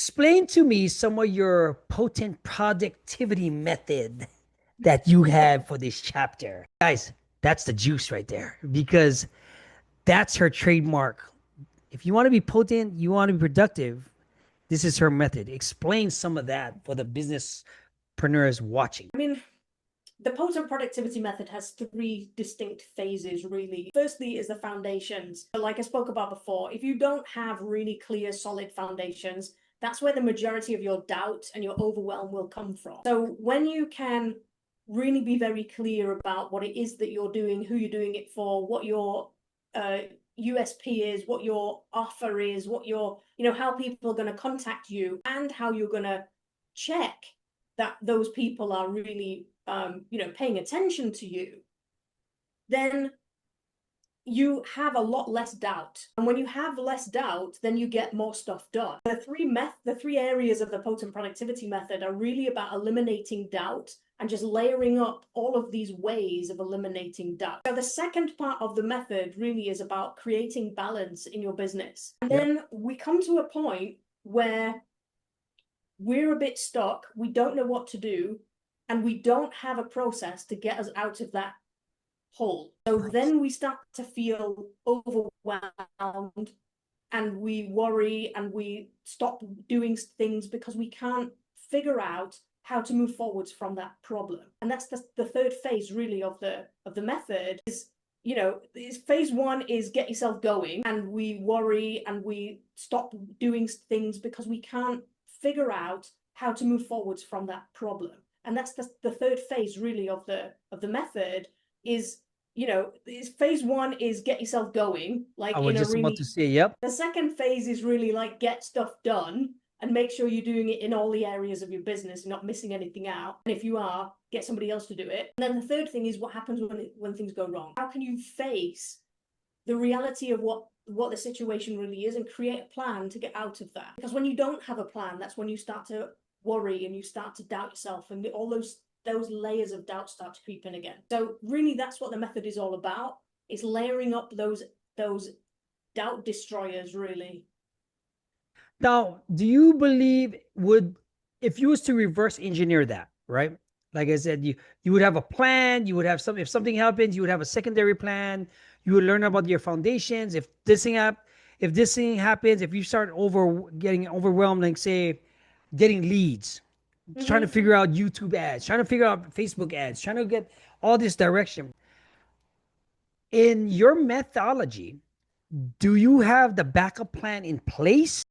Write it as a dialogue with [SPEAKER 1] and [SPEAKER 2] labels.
[SPEAKER 1] Explain to me some of your potent productivity method that you have for this chapter. Guys, that's the juice right there because that's her trademark. If you want to be potent, you want to be productive, this is her method. Explain some of that for the businesspreneurs watching.
[SPEAKER 2] I mean, the potent productivity method has three distinct phases, really. Firstly is the foundations. Like I spoke about before, if you don't have really clear, solid foundations, that's where the majority of your doubt and your overwhelm will come from. So when you can really be very clear about what it is that you're doing, who you're doing it for, what your USP is, what your offer is, what your, how people are going to contact you, and how you're going to check that those people are really paying attention to you, then you have a lot less doubt. And when you have less doubt, then you get more stuff done. The three areas of the potent productivity method are really about eliminating doubt and just layering up all of these ways of eliminating doubt. So the second part of the method really is about creating balance in your business. And then we come to a point where we're a bit stuck, we don't know what to do, and we don't have a process to get us out of that hole. So then we start to feel overwhelmed and we worry and we stop doing things because we can't figure out how to move forwards from that problem. And that's the third phase really of the method is, phase one is get yourself going, and we worry and we stop doing things because we can't figure out how to move forwards from that problem. And that's the third phase really of the method is, phase one is get yourself going, like
[SPEAKER 1] I was just about to say, yep.
[SPEAKER 2] The second phase is really like get stuff done and make sure you're doing it in all the areas of your business, not missing anything out. And if you are, get somebody else to do it. And then the third thing is what happens when things go wrong. How can you face the reality of what the situation really is and create a plan to get out of that? Because when you don't have a plan, that's when you start to worry and you start to doubt yourself, and all those layers of doubt start to creep in again. So really that's what the method is all about. It's layering up those doubt destroyers, really.
[SPEAKER 1] Now, do you believe if you was to reverse engineer that, right? Like I said, you would have a plan, you would have if something happens, you would have a secondary plan, you would learn about your foundations. If this thing happens, if you start getting overwhelmed, like say getting leads, trying to figure out YouTube ads, trying to figure out Facebook ads, trying to get all this direction. In your methodology, do you have the backup plan in place?